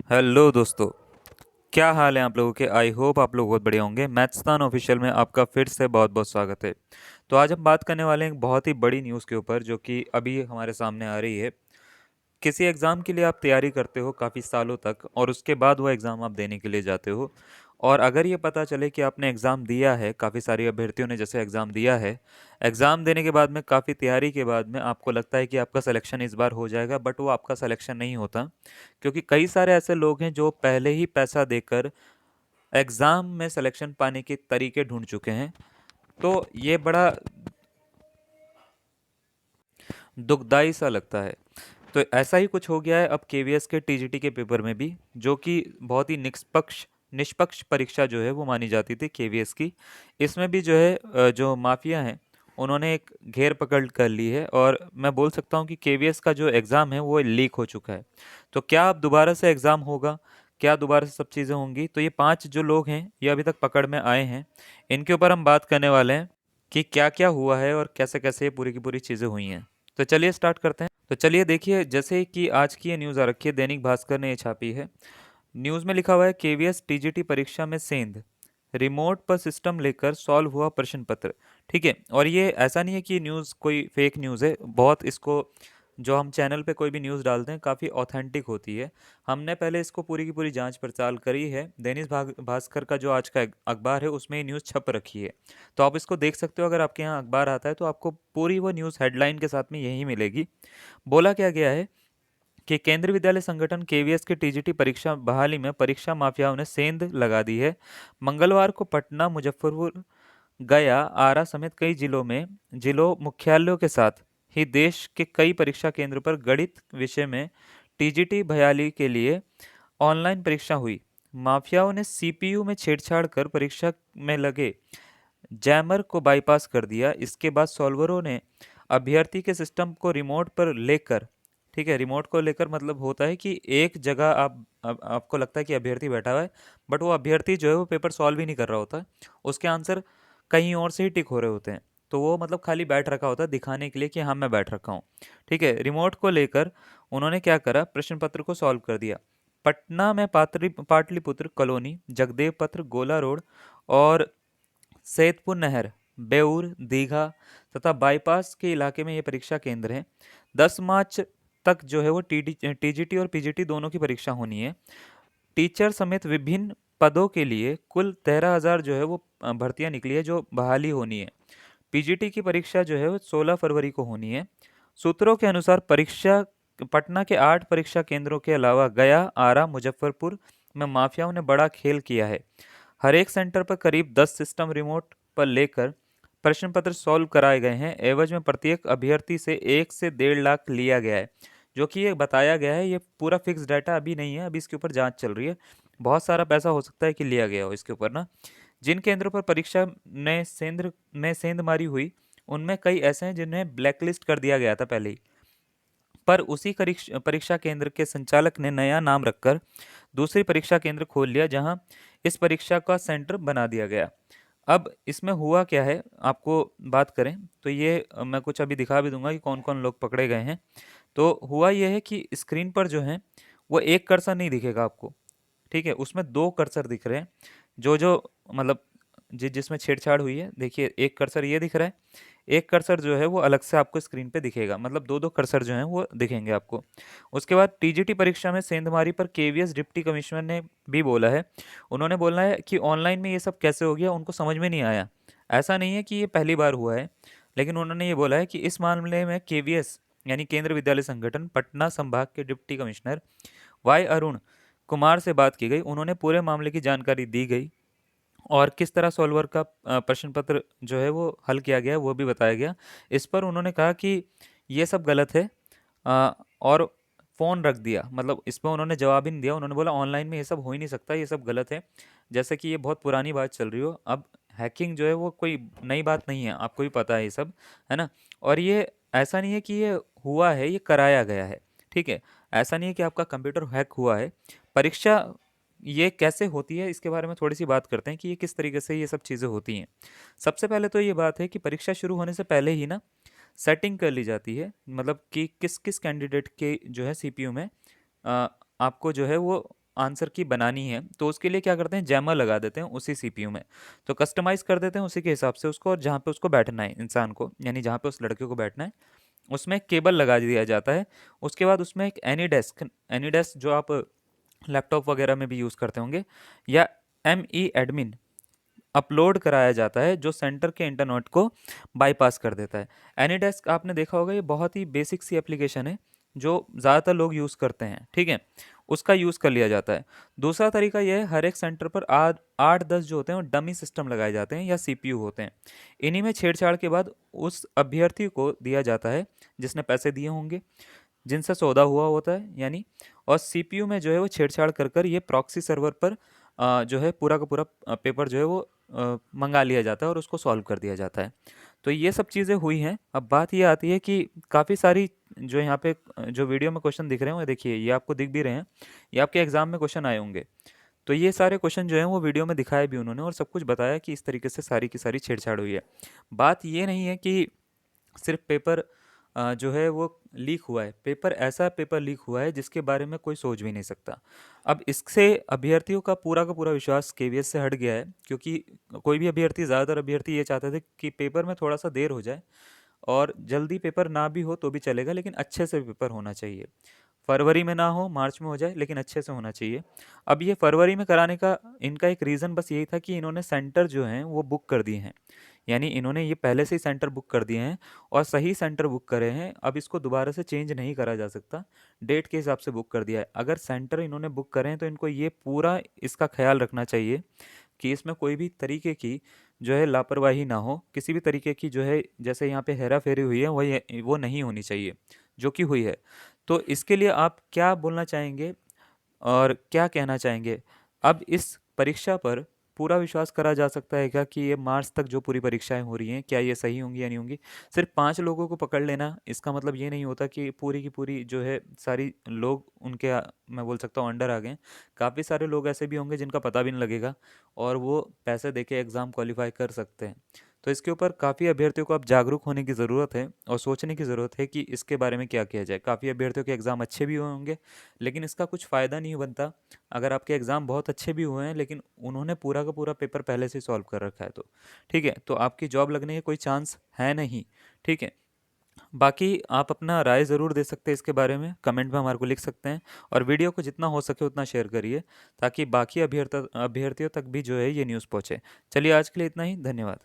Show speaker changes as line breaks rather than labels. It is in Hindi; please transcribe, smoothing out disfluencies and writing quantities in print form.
हेलो दोस्तों। क्या हाल है आप लोगों के? आई होप आप लोग बहुत बढ़िया होंगे। मैथ्सतान ऑफिशियल में आपका फिर से बहुत बहुत स्वागत है। तो आज हम बात करने वाले हैं एक बहुत ही बड़ी न्यूज़ के ऊपर जो कि अभी हमारे सामने आ रही है। किसी एग्ज़ाम के लिए आप तैयारी करते हो काफ़ी सालों तक और उसके बाद वो एग्ज़ाम आप देने के लिए जाते हो। और अगर ये पता चले कि आपने एग्ज़ाम दिया है, काफ़ी सारे अभ्यर्थियों ने जैसे एग्ज़ाम दिया है, एग्ज़ाम देने के बाद में काफ़ी तैयारी के बाद में आपको लगता है कि आपका सिलेक्शन इस बार हो जाएगा, बट वो आपका सिलेक्शन नहीं होता। क्योंकि कई सारे ऐसे लोग हैं जो पहले ही पैसा देकर एग्ज़ाम में सिलेक्शन पाने के तरीके ढूंढ चुके हैं। तो ये बड़ा दुखदाई सा लगता है। तो ऐसा ही कुछ हो गया है अब केवीएस के टीजीटी के पेपर में भी, जो कि बहुत ही निष्पक्ष निष्पक्ष परीक्षा जो है वो मानी जाती थी केवीएस की। इसमें भी जो है जो माफिया हैं उन्होंने एक घेर पकड़ कर ली है और मैं बोल सकता हूँ कि केवीएस का जो एग्ज़ाम है वो लीक हो चुका है। तो क्या अब दोबारा से एग्ज़ाम होगा? क्या दोबारा से सब चीज़ें होंगी? तो ये 5 जो लोग हैं ये अभी तक पकड़ में आए हैं। इनके ऊपर हम बात करने वाले हैं कि क्या क्या हुआ है और कैसे कैसे ये पूरी की पूरी चीज़ें हुई हैं। तो चलिए स्टार्ट करते हैं। तो चलिए देखिए, जैसे कि आज की ये न्यूज़ आ रखी है, दैनिक भास्कर ने ये छापी है। न्यूज़ में लिखा हुआ है केवीएस टीजीटी परीक्षा में सेंध, रिमोट पर सिस्टम लेकर सॉल्व हुआ प्रश्न पत्र। ठीक है, और ये ऐसा नहीं है कि न्यूज़ कोई फेक न्यूज़ है। बहुत इसको जो हम चैनल पे कोई भी न्यूज़ डालते हैं काफ़ी ऑथेंटिक होती है। हमने पहले इसको पूरी की पूरी जांच पड़ताल करी है। दैनिक भास्कर का जो आज का अखबार है उसमें ये न्यूज़ छप रखी है। तो आप इसको देख सकते हो। अगर आपके यहाँ अखबार आता है तो आपको पूरी वो न्यूज़ हेडलाइन के साथ में यही मिलेगी। बोला क्या गया है कि केंद्रीय विद्यालय संगठन केवीएस के टीजीटी परीक्षा बहाली में परीक्षा माफियाओं ने सेंध लगा दी है। मंगलवार को पटना, मुजफ्फरपुर, गया, आरा समेत कई जिलों मुख्यालयों के साथ ही देश के कई परीक्षा केंद्र पर गणित विषय में टीजीटी बहाली के लिए ऑनलाइन परीक्षा हुई। माफियाओं ने सीपीयू में छेड़छाड़ कर परीक्षा में लगे जैमर को बाईपास कर दिया। इसके बाद सॉल्वरों ने अभ्यर्थी के सिस्टम को रिमोट पर लेकर, ठीक है, रिमोट को लेकर मतलब होता है कि एक जगह आपको लगता है कि अभ्यर्थी बैठा हुआ है, बट वो अभ्यर्थी जो है वो पेपर सॉल्व ही नहीं कर रहा होता है। उसके आंसर कहीं और से ही टिक हो रहे होते हैं। तो वो मतलब खाली बैठ रखा होता है दिखाने के लिए कि हाँ मैं बैठ रखा हूँ। ठीक है, रिमोट को लेकर उन्होंने क्या करा, प्रश्न पत्र को सॉल्व कर दिया। पटना में पाटलिपुत्र कॉलोनी, जगदेव पत्र, गोला रोड और सैदपुर नहर, बेउर, दीघा तथा बाईपास के इलाके में ये परीक्षा केंद्र हैं। 10 मार्च तक जो है वो टीजीटी और पीजीटी दोनों की परीक्षा होनी है। टीचर समेत विभिन्न पदों के लिए कुल 13,000 जो है वो भर्तियां निकली है जो बहाली होनी है। पीजीटी की परीक्षा जो है वो 16 फरवरी को होनी है। सूत्रों के अनुसार परीक्षा पटना के 8 परीक्षा केंद्रों के अलावा गया, आरा, मुजफ्फरपुर में माफियाओं ने बड़ा खेल किया है। हर एक सेंटर पर करीब 10 सिस्टम रिमोट पर लेकर प्रश्न पत्र सॉल्व कराए गए हैं। एवज में प्रत्येक अभ्यर्थी से 1 से 1.5 लाख लिया गया है। जो कि ये बताया गया है, ये पूरा फिक्स डाटा अभी नहीं है, अभी इसके ऊपर जांच चल रही है। बहुत सारा पैसा हो सकता है कि लिया गया हो इसके ऊपर ना। जिन केंद्रों पर परीक्षा ने सेंध मारी हुई, उनमें कई ऐसे हैं जिन्हें ब्लैकलिस्ट कर दिया गया था पहले ही। पर उसी परीक्षा केंद्र के संचालक ने नया नाम रखकर दूसरी परीक्षा केंद्र खोल लिया, जहां इस परीक्षा का सेंटर बना दिया गया। अब इसमें हुआ क्या है, आपको बात करें तो ये मैं कुछ अभी दिखा भी दूंगा कि कौन कौन लोग पकड़े गए हैं। तो हुआ यह है कि स्क्रीन पर जो है वो एक कर्सर नहीं दिखेगा आपको। ठीक है, उसमें 2 कर्सर दिख रहे हैं। जो जो मतलब जिसमें छेड़छाड़ हुई है, देखिए एक कर्सर ये दिख रहा है, एक कर्सर जो है वो अलग से आपको स्क्रीन पे दिखेगा। मतलब दो दो कर्सर जो हैं वो दिखेंगे आपको। उसके बाद टीजीटी परीक्षा में सेंधमारी पर केवीएस डिप्टी कमिश्नर ने भी बोला है। उन्होंने बोला है कि ऑनलाइन में ये सब कैसे हो गया उनको समझ में नहीं आया। ऐसा नहीं है कि ये पहली बार हुआ है, लेकिन उन्होंने ये बोला है कि इस मामले में केवीएस यानी केंद्र विद्यालय संगठन पटना संभाग के deputy commissioner Y Arun Kumar से बात की गई। उन्होंने पूरे मामले की जानकारी दी गई और किस तरह सॉल्वर का प्रश्न पत्र जो है वो हल किया गया वो भी बताया गया। इस पर उन्होंने कहा कि ये सब गलत है, और फ़ोन रख दिया। मतलब इस पर उन्होंने जवाब ही नहीं दिया। उन्होंने बोला ऑनलाइन में ये सब हो ही नहीं सकता, ये सब गलत है। जैसे कि ये बहुत पुरानी बात चल रही हो। अब हैकिंग जो है वो कोई नई बात नहीं है, आपको भी पता है ये सब, है ना। और ये ऐसा नहीं है कि ये हुआ है, ये कराया गया है। ठीक है, ऐसा नहीं है कि आपका कंप्यूटर हैक हुआ है। परीक्षा ये कैसे होती है इसके बारे में थोड़ी सी बात करते हैं कि ये किस तरीके से ये सब चीज़ें होती हैं। सबसे पहले तो ये बात है कि परीक्षा शुरू होने से पहले ही ना सेटिंग कर ली जाती है। मतलब कि किस किस कैंडिडेट के जो है सीपीयू में आपको जो है वो आंसर की बनानी है तो उसके लिए क्या करते हैं, जैमर लगा देते हैं उसी सीपीयू में। तो कस्टमाइज़ कर देते हैं उसी के हिसाब से उसको, और जहाँ पे उसको बैठना है इंसान को, यानी जहाँ पे उस लड़के को बैठना है उसमें एक केबल लगा दिया जाता है। उसके बाद उसमें एक एनी डेस्क जो आप लैपटॉप वगैरह में भी यूज़ करते होंगे, या एम ई एडमिन अपलोड कराया जाता है जो सेंटर के इंटरनेट को बाईपास कर देता है। एनीडेस्क आपने देखा होगा, ये बहुत ही बेसिक सी एप्लीकेशन है जो ज़्यादातर लोग यूज़ करते हैं, ठीक है, उसका यूज़ कर लिया जाता है। दूसरा तरीका यह है, हर एक सेंटर पर आठ आठ दस जो होते हैं वो डमी सिस्टम लगाए जाते हैं या सीपीयू होते हैं। इन्हीं में छेड़छाड़ के बाद उस अभ्यर्थी को दिया जाता है जिसने पैसे दिए होंगे, जिनसे सौदा हुआ होता है यानी, और सीपीयू में जो है वो छेड़छाड़ कर कर ये प्रॉक्सी सर्वर पर जो है पूरा का पूरा पेपर जो है वो मंगा लिया जाता है और उसको सॉल्व कर दिया जाता है। तो ये सब चीज़ें हुई हैं। अब बात ये आती है कि काफ़ी सारी जो यहाँ पे जो वीडियो में क्वेश्चन दिख रहे हैं, वो देखिए ये आपको दिख भी रहे हैं, ये आपके एग्जाम में क्वेश्चन आए होंगे। तो ये सारे क्वेश्चन जो हैं वो वीडियो में दिखाए भी उन्होंने, और सब कुछ बताया कि इस तरीके से सारी की सारी छेड़छाड़ हुई है। बात ये नहीं है कि सिर्फ पेपर जो है वो लीक हुआ है, पेपर ऐसा पेपर लीक हुआ है जिसके बारे में कोई सोच भी नहीं सकता। अब इससे अभ्यर्थियों का पूरा विश्वास केवीएस से हट गया है, क्योंकि कोई भी अभ्यर्थी, ज़्यादातर अभ्यर्थी ये चाहते थे कि पेपर में थोड़ा सा देर हो जाए, और जल्दी पेपर ना भी हो तो भी चलेगा, लेकिन अच्छे से पेपर होना चाहिए। फरवरी में ना हो, मार्च में हो जाए, लेकिन अच्छे से होना चाहिए। अब ये फरवरी में कराने का इनका एक रीज़न बस यही था कि इन्होंने सेंटर जो हैं वो बुक कर दिए हैं, यानी इन्होंने ये पहले से ही सेंटर बुक कर दिए हैं और सही सेंटर बुक करे हैं। अब इसको दोबारा से चेंज नहीं करा जा सकता, डेट के हिसाब से बुक कर दिया है। अगर सेंटर इन्होंने बुक करे हैं तो इनको ये पूरा इसका ख्याल रखना चाहिए कि इसमें कोई भी तरीके की जो है लापरवाही ना हो, किसी भी तरीके की जो है, जैसे यहाँ पे हेरा फेरी हुई है वो नहीं होनी चाहिए, जो कि हुई है। तो इसके लिए आप क्या बोलना चाहेंगे और क्या कहना चाहेंगे? अब इस परीक्षा पर पूरा विश्वास करा जा सकता है क्या कि ये मार्च तक जो पूरी परीक्षाएं हो रही हैं, क्या ये सही होंगी या नहीं होंगी? सिर्फ 5 लोगों को पकड़ लेना इसका मतलब ये नहीं होता कि पूरी की पूरी जो है सारी लोग उनके मैं बोल सकता हूँ अंडर आ गए हैं। काफ़ी सारे लोग ऐसे भी होंगे जिनका पता भी नहीं लगेगा और वो पैसे देके एग्ज़ाम क्वालिफ़ाई कर सकते हैं। तो इसके ऊपर काफ़ी अभ्यर्थियों को अब जागरूक होने की ज़रूरत है और सोचने की ज़रूरत है कि इसके बारे में क्या किया जाए। काफ़ी अभ्यर्थियों के एग्ज़ाम अच्छे भी हुए होंगे, लेकिन इसका कुछ फ़ायदा नहीं बनता अगर आपके एग्ज़ाम बहुत अच्छे भी हुए हैं लेकिन उन्होंने पूरा का पूरा पेपर पहले से सॉल्व कर रखा है तो, ठीक है? तो आपकी जॉब लगने के कोई चांस है नहीं, ठीक है? बाकी आप अपना राय ज़रूर दे सकते हैं इसके बारे में, कमेंट में हमारे को लिख सकते हैं, और वीडियो को जितना हो सके उतना शेयर करिए ताकि बाकी अभ्यर्थियों तक भी जो है ये न्यूज़ पहुँचे। चलिए आज के लिए इतना ही, धन्यवाद।